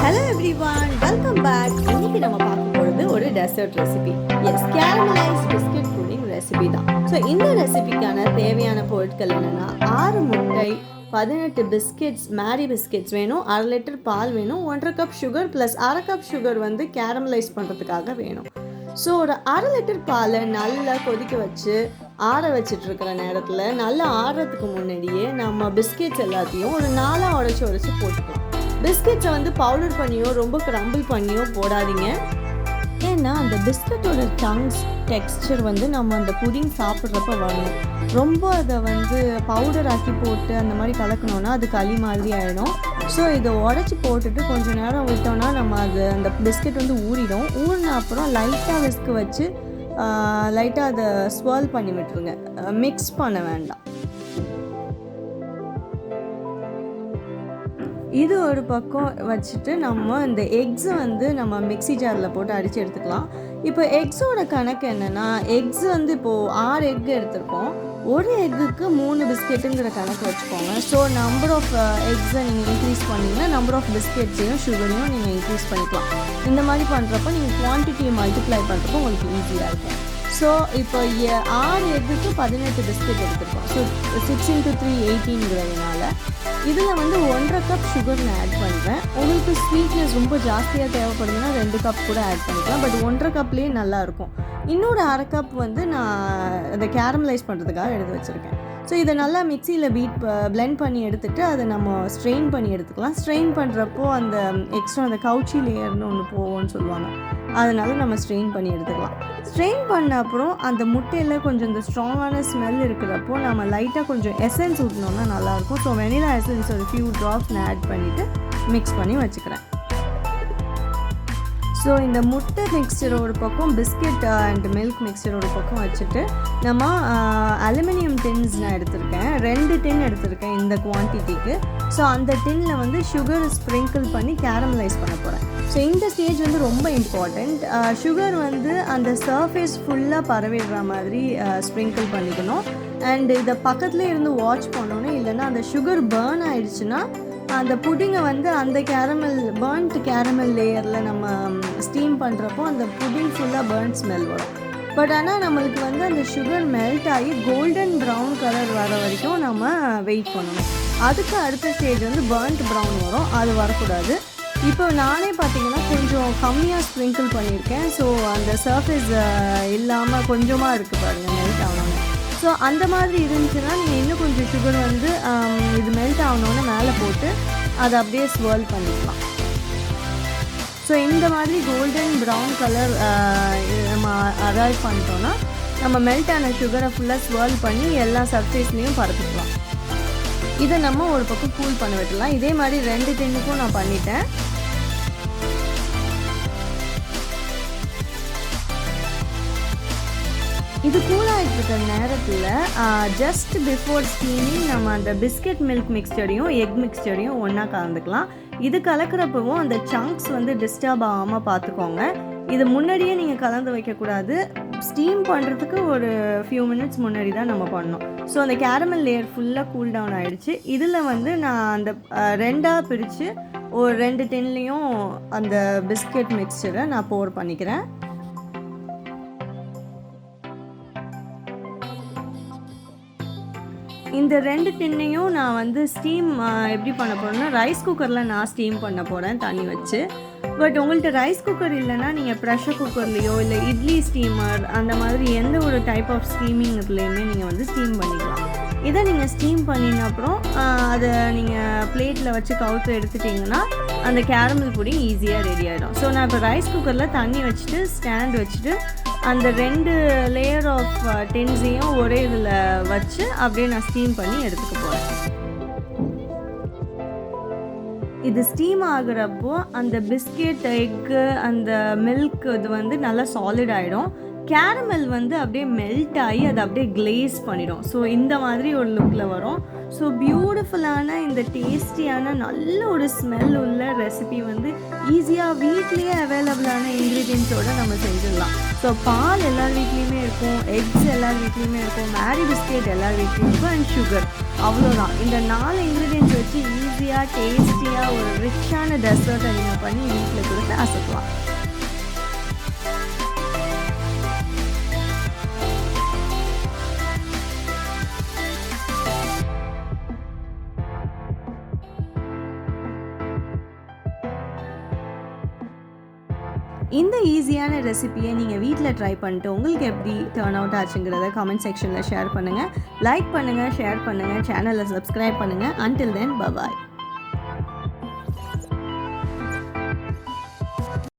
Hello everyone, welcome back. இன்னைக்கு நம்ம பார்க்க போகிறது ஒரு dessert recipe. Yes, caramelised biscuit pudding recipe தான். ஸோ இந்த ரெசிபிக்கான தேவையான பொருட்கள் என்னென்னா 6 முட்டை, 18 பிஸ்கெட்ஸ், மேரி பிஸ்கெட்ஸ் வேணும், 1/2 லிட்டர் பால் வேணும், 1/2 cup sugar plus 1/2 cup sugar வந்து கேரமலைஸ் பண்ணுறதுக்காக வேணும். ஸோ ஒரு 1/2 லிட்டர் பாலை நல்லா கொதிக்க வச்சு ஆற வச்சுட்டு இருக்கிற நேரத்தில் நல்லா ஆடுறதுக்கு முன்னாடியே நம்ம பிஸ்கெட்ஸ் எல்லாத்தையும் ஒரு 4 உடைச்சி போட்டுக்கலாம். பிஸ்கெட்ஸை வந்து பவுடர் பண்ணியோ ரொம்ப கிரம்பிள் பண்ணியோ போடாதீங்க. ஏன்னா அந்த பிஸ்கட்டோட சங்க்ஸ் டெக்ஸ்சர் வந்து நம்ம அந்த புடிங் சாப்பிட்றப்ப வரணும். ரொம்ப அதை வந்து பவுடர் ஆக்கி போட்டு அந்த மாதிரி கலக்கணுன்னா அது களி மாதிரி ஆகிடும். ஸோ இதை உடச்சி போட்டுட்டு கொஞ்சம் நேரம் விட்டோன்னா நம்ம அந்த பிஸ்கெட் வந்து ஊறிடும். ஊறின அப்புறம் லைட்டாக விஸ்க் வச்சு லைட்டாக அதை ஸ்வர்ல் பண்ணி விட்டுருங்க, மிக்ஸ் பண்ண வேண்டாம். இது ஒரு பக்கம் வச்சுட்டு நம்ம இந்த எக்ஸை வந்து நம்ம மிக்ஸி ஜாரில் போட்டு அடித்து எடுத்துக்கலாம். இப்போ எக்ஸோட கணக்கு என்னென்னா, எக்ஸ் வந்து இப்போது 6 எக் எடுத்துருக்கோம். ஒரு எக்குக்கு 3 பிஸ்கெட்டுங்கிற கணக்கு வச்சுக்கோங்க. ஸோ நம்பர் ஆஃப் எக்ஸை நீங்கள் இன்க்ரீஸ் பண்ணிங்கன்னா நம்பர் ஆஃப் பிஸ்கெட்ஸையும் சுகரையும் நீங்கள் இன்க்ரீஸ் பண்ணிக்கலாம். இந்த மாதிரி பண்ணுறப்ப நீங்கள் குவான்டிட்டியை மல்டிப்ளை பண்ணுறப்போ உங்களுக்கு ஈஸியாக இருக்கும். ஸோ இப்போ 6 எக்குக்கு 18 பிஸ்கெட் எடுத்துருக்கோம். ஸோ 6 × 3 18ங்கிறதுனால இதில் வந்து 1/2 கப் சுகர் நான் ஆட் பண்ணுறேன். உங்களுக்கு ஸ்வீட்னஸ் ரொம்ப ஜாஸ்தியாக தேவைப்படுதுன்னா 2 கப் கூட ஆட் பண்ணிக்கலாம். பட் 1/2 கப்லேயே நல்லாயிருக்கும். இன்னொரு 1/2 கப் வந்து நான் அதை கேரமலைஸ் பண்ணுறதுக்காக எடுத்து வச்சுருக்கேன். ஸோ இதை நல்லா மிக்சியில் பிளெண்ட் பண்ணி எடுத்துகிட்டு அதை நம்ம ஸ்ட்ரெயின் பண்ணி எடுத்துக்கலாம். ஸ்ட்ரெயின் பண்ணுறப்போ அந்த எக்ஸ்ட்ரா அந்த கவுச்சி லேயர்னு ஒன்று போவோம்னு சொல்லுவாங்க, அதனால் நம்ம ஸ்ட்ரெயின் பண்ணி எடுத்துக்கலாம். ஸ்ட்ரெயின் பண்ண அப்புறம் அந்த முட்டையில் கொஞ்சம் இந்த ஸ்ட்ராங்கான ஸ்மெல் இருக்கிறப்போ நம்ம லைட்டாக கொஞ்சம் எசன்ஸ் ஊற்றினோன்னா நல்லாயிருக்கும். ஸோ வெனிலா எசன்ஸ் ஒரு ஃபியூ ட்ராப்ஸ் நான் ஆட் பண்ணிவிட்டு மிக்ஸ் பண்ணி வச்சுக்கிறேன். ஸோ இந்த முட்டை மிக்சர் ஒரு பக்கம், பிஸ்கெட் அண்ட் மில்க் மிக்சர் ஒரு பக்கம் வச்சுட்டு நம்ம அலுமினியம் டின்ஸ் நான் எடுத்திருக்கேன். 2 டின் எடுத்திருக்கேன் இந்த குவான்டிட்டிக்கு. ஸோ அந்த டின்னில் வந்து சுகர் ஸ்ப்ரிங்கிள் பண்ணி கேரமலைஸ் பண்ண போகிறேன். ஸோ இந்த ஸ்டேஜ் வந்து ரொம்ப இம்பார்ட்டண்ட். சுகர் வந்து அந்த சர்ஃபேஸ் ஃபுல்லாக பரவிடுற மாதிரி ஸ்ப்ரிங்கிள் பண்ணிக்கணும். அண்ட் இதை பக்கத்துலேயே இருந்து வாட்ச் பண்ணணும். இல்லைன்னா அந்த சுகர் பர்ன் ஆயிடுச்சுன்னா அந்த புடிங்கை வந்து அந்த பர்ன்ட் கேரமல் லேயரில் நம்ம ஸ்டீம் பண்ணுறப்போ அந்த புடிங் ஃபுல்லாக பர்ன் ஸ்மெல் வரும். பட் ஆனால் நம்மளுக்கு வந்து அந்த சுகர் மெல்ட் ஆகி கோல்டன் ப்ரௌன் கலர் வர வரைக்கும் நம்ம வெயிட் பண்ணணும். அதுக்கு அடுத்த ஸ்டேஜ் வந்து பர்ன்ட் ப்ரௌன் வரும், அது வரக்கூடாது. இப்போ நானே பார்த்தீங்கன்னா கொஞ்சம் கம்மியாக ஸ்ப்ரிங்கிள் பண்ணியிருக்கேன். ஸோ அந்த சர்ஃபேஸ் இல்லாமல் கொஞ்சமாக இருக்குது பாருங்கள், மெல்ட் ஆகணும். ஸோ அந்த மாதிரி இருந்துச்சுன்னா நீங்கள் இன்னும் கொஞ்சம் சுகர் வந்து இது மெல்ட் ஆகணுன்னு மேலே போட்டு அதை அப்படியே ஸ்வர்ல் பண்ணிக்கலாம். ஸோ இந்த மாதிரி கோல்டன் ப்ரௌன் கலர் நம்ம அரைவ் பண்ணிட்டோன்னா நம்ம மெல்ட் ஆன சுகரை ஃபுல்லாக ஸ்வர்ல் பண்ணி எல்லா சர்ஃபேஸ்லேயும் பரப்பிக்கலாம். இதை நம்ம ஒரு பக்கம் கூல் பண்ண விட்டுலாம். இதே மாதிரி 2 டின்னுக்கும் நான் பண்ணிட்டேன். இது கூலாகிட்டு இருக்கிற நேரத்தில் ஜஸ்ட் பிஃபோர் ஸ்டீமிங் நம்ம அந்த பிஸ்கெட் மில்க் மிக்ஸ்சரையும் எக் மிக்ஸ்சரையும் ஒன்றா கலந்துக்கலாம். இது கலக்கிறப்பவும் அந்த சங்க்ஸ் வந்து டிஸ்டர்ப் ஆகாமல் பார்த்துக்கோங்க. இது முன்னாடியே நீங்கள் கலந்து வைக்கக்கூடாது. ஸ்டீம் பண்ணுறதுக்கு ஒரு ஃபியூ மினிட்ஸ் முன்னாடி தான் நம்ம பண்ணோம். ஸோ அந்த கேரமல் லேயர் ஃபுல்லாக கூல் டவுன் ஆகிடுச்சு. இதில் வந்து நான் அந்த 2ஆக பிரித்து ஒரு 2 டின்லேயும் அந்த பிஸ்கெட் மிக்ஸ்சரை நான் போர் பண்ணிக்கிறேன். இந்த 2 டின்னையும் நான் வந்து ஸ்டீம் எப்படி பண்ண போகிறேன்னா, ரைஸ் குக்கரில் நான் ஸ்டீம் பண்ண போகிறேன் தண்ணி வச்சு. பட் உங்கள்கிட்ட ரைஸ் குக்கர் இல்லைன்னா நீங்கள் ப்ரெஷர் குக்கர்லேயோ இல்லை இட்லி ஸ்டீமர் அந்த மாதிரி எந்த ஒரு டைப் ஆஃப் ஸ்டீமிங் இதுலேயுமே நீங்கள் வந்து ஸ்டீம் பண்ணிக்கலாம். இதை நீங்கள் ஸ்டீம் பண்ணின அப்புறம் அதை நீங்கள் பிளேட்டில் வச்சு கவுத்து எடுத்துட்டிங்கன்னா அந்த கேரமல் புடிங் ஈஸியாக ரெடி ஆகிடும். ஸோ நான் இப்போ ரைஸ் குக்கரில் தண்ணி வச்சுட்டு ஸ்டாண்ட் வச்சுட்டு அந்த 2 லேயர் ஆஃப் டின்ஸையும் ஒரே இதில் வச்சு அப்படியே நான் ஸ்டீம் பண்ணி எடுத்துக்க போகிறேன். இது ஸ்டீம் ஆகுறப்போ அந்த பிஸ்கெட், எக்கு, அந்த மில்க் இது வந்து நல்லா சாலிட் ஆகிடும். கேரமல் வந்து அப்படியே மெல்ட் ஆகி அதை அப்படியே கிளேஸ் பண்ணிடும். ஸோ இந்த மாதிரி ஒரு லுக்கில் வரும். ஸோ பியூட்டிஃபுல்லான இந்த டேஸ்டியான நல்ல ஒரு ஸ்மெல் உள்ள ரெசிபி வந்து ஈஸியாக வீட்லேயே அவைலபிளான இன்க்ரீடியன்ஸோடு நம்ம செஞ்சிடலாம். ஸோ பால் எல்லார் வீட்லேயுமே இருக்கும், எக்ஸ் எல்லார் வீட்லேயுமே இருக்கும், மேரி பிஸ்கெட் எல்லார் வீட்லேயும் இருக்கும், அண்ட் சுகர் அவ்வளோதான். இந்த 4 இன்க்ரீடியன்ட்ஸ் வச்சு ஈஸியாக டேஸ்டியாக ஒரு ரிச்சான டெசர்ட்டை நீங்கள் பண்ணி வீட்டில் கொடுத்து அசத்தலாம். இந்த ஈஸியான ரெசிபியை நீங்கள் வீட்டில் ட்ரை பண்ணிட்டு உங்களுக்கு எப்படி டர்ன் அவுட் ஆச்சுங்கிறத கமெண்ட் செக்ஷனில் ஷேர் பண்ணுங்கள். லைக் பண்ணுங்கள், ஷேர் பண்ணுங்கள், சேனலை சப்ஸ்கிரைப் பண்ணுங்கள். Until then, bye bye.